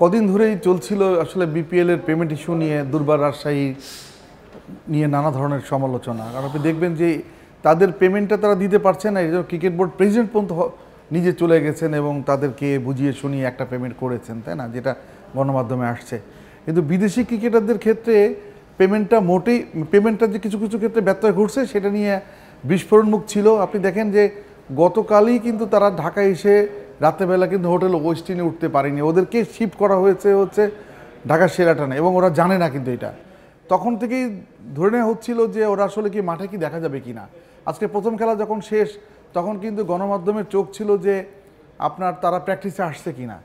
কদিন ধরেই চলছিল আসলে বিপিএল এর পেমেন্ট ইস্যু নিয়ে দুর্বার রাজশাহী নিয়ে নানা ধরনের সমালোচনা। কারণ আপনি দেখবেন যে তাদের পেমেন্টটা তারা দিতে পারছে না, এই জন্য ক্রিকেট বোর্ড প্রেসিডেন্ট পর্যন্ত নিজে চলে গেছেন এবং তাদেরকে বুঝিয়ে শুনিয়ে একটা পেমেন্ট করেছেন, তাই না, যেটা গণমাধ্যমে আসছে। কিন্তু বিদেশি ক্রিকেটারদের ক্ষেত্রে পেমেন্টটা যে কিছু কিছু ক্ষেত্রে ব্যত্যয় ঘটছে সেটা নিয়ে বিস্ফোরণমুখ ছিল। আপনি দেখেন যে গতকালই কিন্তু তারা ঢাকায় এসে রাত্রেবেলা কিন্তু হোটেল ওয়েস্টিনে উঠতে পারেনি, ওদেরকে শিফট করা হয়েছে হচ্ছে ঢাকার সেরাটনে, এবং ওরা জানে না কিন্তু এটা। তখন থেকেই ধরে নেওয়া হচ্ছিল যে ওরা আসলে কি মাঠে কি দেখা যাবে কি না। আজকে প্রথম খেলা যখন শেষ তখন কিন্তু গণমাধ্যমের চোখ ছিল যে আপনার তারা প্র্যাকটিসে আসছে কি না।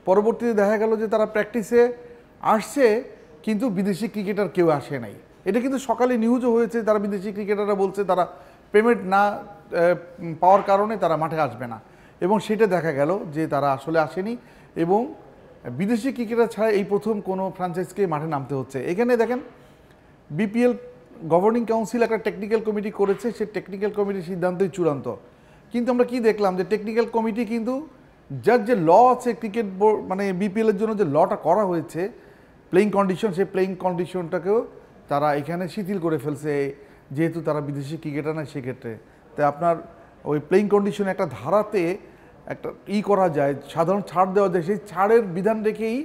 পরবর্তীতে দেখা গেল যে তারা প্র্যাকটিসে আসছে কিন্তু বিদেশি ক্রিকেটার কেউ আসে নাই। এটা কিন্তু সকালে নিউজও হয়েছে, তারা বিদেশি ক্রিকেটাররা বলছে তারা পেমেন্ট না পাওয়ার কারণে তারা মাঠে আসবে না, এবং সেটা দেখা গেল যে তারা আসলে আসেনি। এবং বিদেশি ক্রিকেটার ছাড়া এই প্রথম কোনো ফ্র্যাঞ্চাইজকে মাঠে নামতে হচ্ছে। এখানে দেখেন বিপিএল গভর্নিং কাউন্সিল একটা টেকনিক্যাল কমিটি করেছে, সেই টেকনিক্যাল কমিটির সিদ্ধান্তই চূড়ান্ত। কিন্তু আমরা কি দেখলাম যে টেকনিক্যাল কমিটি কিন্তু যার যে ল আছে ক্রিকেট বোর্ড মানে বিপিএলের জন্য যে লটা করা হয়েছে প্লেইং কন্ডিশন, সেই প্লেইং কন্ডিশনটাকেও তারা এখানে শিথিল করে ফেলছে, যেহেতু তারা বিদেশি ক্রিকেটার না সেক্ষেত্রে। তাই আপনার ওই প্লেইং কন্ডিশনে একটা ধারাতে একটা করা যায়, সাধারণ ছাড় দেওয়া যায়, সেই ছাড়ের বিধান রেখেই,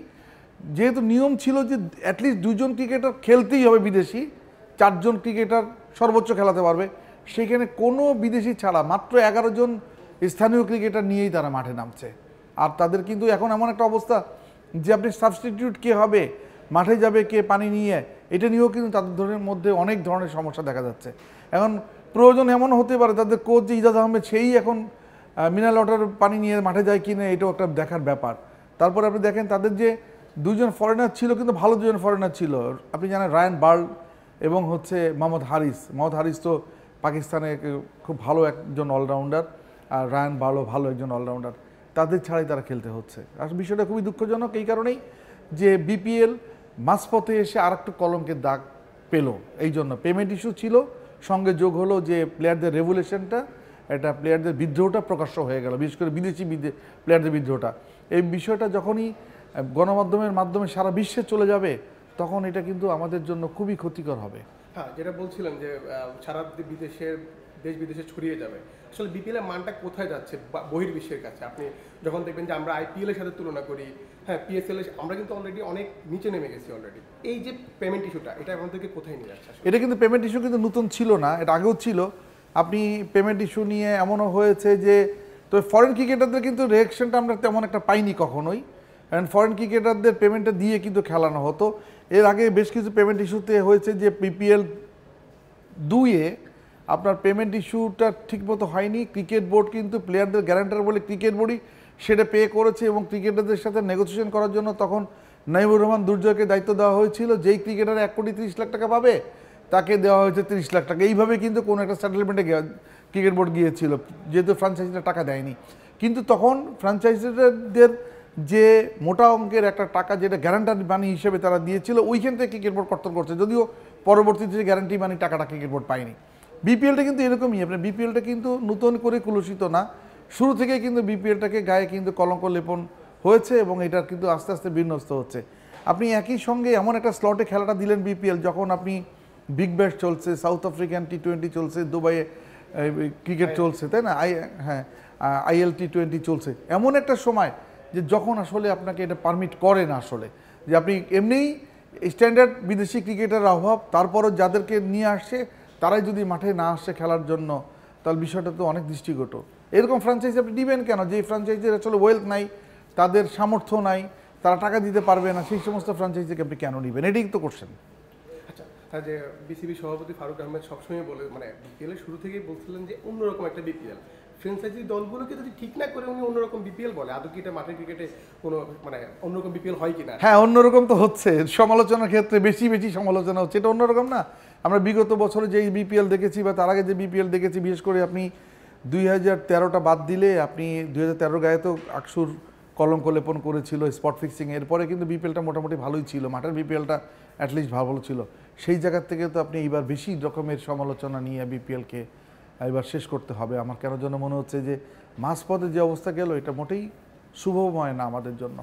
যেহেতু নিয়ম ছিল যে অ্যাটলিস্ট 2জন ক্রিকেটার খেলতেই হবে বিদেশি, 4জন ক্রিকেটার সর্বোচ্চ খেলাতে পারবে, সেখানে কোনো বিদেশি ছাড়া মাত্র 11 জন স্থানীয় ক্রিকেটার নিয়েই তারা মাঠে নামছে। আর তাদের কিন্তু এখন এমন একটা অবস্থা যে আপনি সাবস্টিটিউট কে হবে, মাঠে যাবে কে পানি নিয়ে, এটা নিয়েও কিন্তু তাদের মধ্যে অনেক ধরনের সমস্যা দেখা যাচ্ছে। এখন প্রয়োজন এমন হতে পারে তাদের কোচ যে ইজাজ আহমেদ, সেই এখন মিনারেল ওয়াটার পানি নিয়ে মাঠে যায় কিনা, এটাও একটা দেখার ব্যাপার। তারপরে আপনি দেখেন তাদের যে 2জন ফরেনার ছিল, কিন্তু ভালো 2জন ফরেনার ছিল। আপনি জানেন রায়ান বার্ল এবং হচ্ছে মোহাম্মদ হারিস তো পাকিস্তানে খুব ভালো একজন অলরাউন্ডার, আর রায়ান বার্লও ভালো একজন অলরাউন্ডার। তাদের ছাড়াই তারা খেলতে হচ্ছে। আর বিষয়টা খুবই দুঃখজনক এই কারণেই যে বিপিএল মাঝপথে এসে আর একটু কলঙ্কের দাগ পেল। এই জন্য পেমেন্ট ইস্যু ছিল, সঙ্গে যোগ হলো যে প্লেয়ারদের রেভুলেশনটা, এটা প্লেয়ারদের বিদ্রোহটা প্রকাশ্য হয়ে গেল, বিশেষ করে বিদেশি প্লেয়ারদের বিদ্রোহটা। এই বিষয়টা যখনই গণমাধ্যমের মাধ্যমে সারা বিশ্বে চলে যাবে তখন এটা কিন্তু আমাদের জন্য খুবই ক্ষতিকর হবে। হ্যাঁ, যেটা বলছিলাম যে সারা দেশ বিদেশে ছড়িয়ে যাবে। আসলে বিপিএল এর মানটা কোথায় যাচ্ছে বহির্বিশ্বের কাছে? আপনি যখন দেখবেন যে আমরা আইপিএল এর সাথে তুলনা করি, হ্যাঁ পিএসএল আমরা কিন্তু অলরেডি অনেক নিচে নেমে গেছি অলরেডি। এই যে পেমেন্ট ইস্যুটা, এটা আমাদেরকে কোথায় নিয়ে যাচ্ছে? এটা কিন্তু পেমেন্ট ইস্যু কিন্তু নতুন ছিল না, এটা আগেও ছিল। আপনি পেমেন্ট ইস্যু নিয়ে এমনও হয়েছে যে, তো ফরেন ক্রিকেটারদের কিন্তু রিঅ্যাকশনটা আমরা তেমন একটা পাইনি কখনোই, কারণ ফরেন ক্রিকেটারদের পেমেন্টটা দিয়ে কিন্তু খেলানো হতো। এর আগে বেশ কিছু পেমেন্ট ইস্যুতে হয়েছে যে বিপিএল 2-এ আপনার পেমেন্ট ইস্যুটা ঠিকমতো হয়নি। ক্রিকেট বোর্ড কিন্তু প্লেয়ারদের গ্যারান্টার বলে ক্রিকেট বোর্ডই সেটা পে করেছে, এবং ক্রিকেটারদের সাথে নেগোসিয়েশন করার জন্য তখন নাইমুর রহমান দুর্জয়কে দায়িত্ব দেওয়া হয়েছিল। যেই ক্রিকেটার 1,30,00,000 টাকা পাবে তাকে দেওয়া হয়েছে 30 লাখ টাকা। এইভাবে কিন্তু কোনো একটা সেটেলমেন্টে ক্রিকেট বোর্ড গিয়েছিল, যেহেতু ফ্র্যাঞ্চাইজিরা টাকা দেয়নি। কিন্তু তখন ফ্র্যাঞ্চাইজিদের যে মোটা অঙ্কের একটা টাকা যেটা গ্যারান্টার মানি হিসেবে তারা দিয়েছিল, ওইখান থেকে ক্রিকেট বোর্ড কর্তন করছে, যদিও পরবর্তীতে যে গ্যারান্টি মানি টাকাটা ক্রিকেট বোর্ড পায়নি। বিপিএলটা কিন্তু এরকমই, আপনার বিপিএলটা কিন্তু নতুন করে কুলুষিত না, শুরু থেকে কিন্তু বিপিএলটাকে গায়ে কিন্তু কলঙ্ক লেপন হয়েছে, এবং এটা কিন্তু আস্তে আস্তে বিন্যস্ত হচ্ছে। আপনি একই সঙ্গে এমন একটা স্লটে খেলাটা দিলেন বিপিএল, যখন আপনি বিগ ব্যাশ চলছে, সাউথ আফ্রিকান টি20 চলছে, দুবাইয়ে ক্রিকেট চলছে, তাই না, আইএল টি20 চলছে, এমন একটা সময় যে যখন আসলে আপনাকে এটা পারমিট করে না আসলে, যে আপনি এমনিই স্ট্যান্ডার্ড বিদেশি ক্রিকেটারের অভাব, তারপরও যাদেরকে নিয়ে আসছে তারাই যদি মাঠে না আসছে খেলার জন্য, তাহলে বিষয়টা তো অনেক দৃষ্টিগত। এরকম ফ্র্যাঞ্চাইজি আপনি দিবেন কেন? যে ফ্র্যাঞ্চাইজির আসলে ওয়েলথ নাই, তাদের সামর্থ্য নাই, তারা টাকা দিতে পারবে না, সেই সমস্ত ফ্র্যাঞ্চাইজিকে আপনি কেন নেবেন? এটাই তো করছেন। আচ্ছা, যে বিসিবি সভাপতি ফারুক আহমেদ সবসময় বলে, মানে বিপিএল এর শুরু থেকেই বলছিলেন যে অন্যরকম একটা বিপিএল, ফ্র্যাঞ্চাইজি দলগুলোকে যদি ঠিক না করে উনি অন্যরকম বিপিএল বলে, আদৌ কি এটা মাঠের ক্রিকেটে কোনো মানে অন্যরকম বিপিএল হয় কিনা? হ্যাঁ, অন্যরকম তো হচ্ছে, সমালোচনার ক্ষেত্রে বেশি সমালোচনা হচ্ছে, এটা অন্যরকম না। আমরা বিগত বছরে যে বিপিএল দেখেছি বা তার আগে যে বিপিএল দেখেছি, বিশেষ করে আপনি 2013টা বাদ দিলে আপনি 2013 গায়ে তো আকসুর কলঙ্ক লেপন করেছিল স্পট ফিক্সিং, এরপরে কিন্তু বিপিএলটা মোটামুটি ভালোই ছিল, মাঠের বিপিএলটা অ্যাটলিস্ট ভালো ছিল। সেই জায়গার থেকে তো আপনি এইবার বেশি রকমের সমালোচনা নিয়ে বিপিএলকে এবার শেষ করতে হবে। আমার কেন জন্য মনে হচ্ছে যে মাঝপথে যে অবস্থা গেল, এটা মোটেই শুভময় না আমাদের জন্য।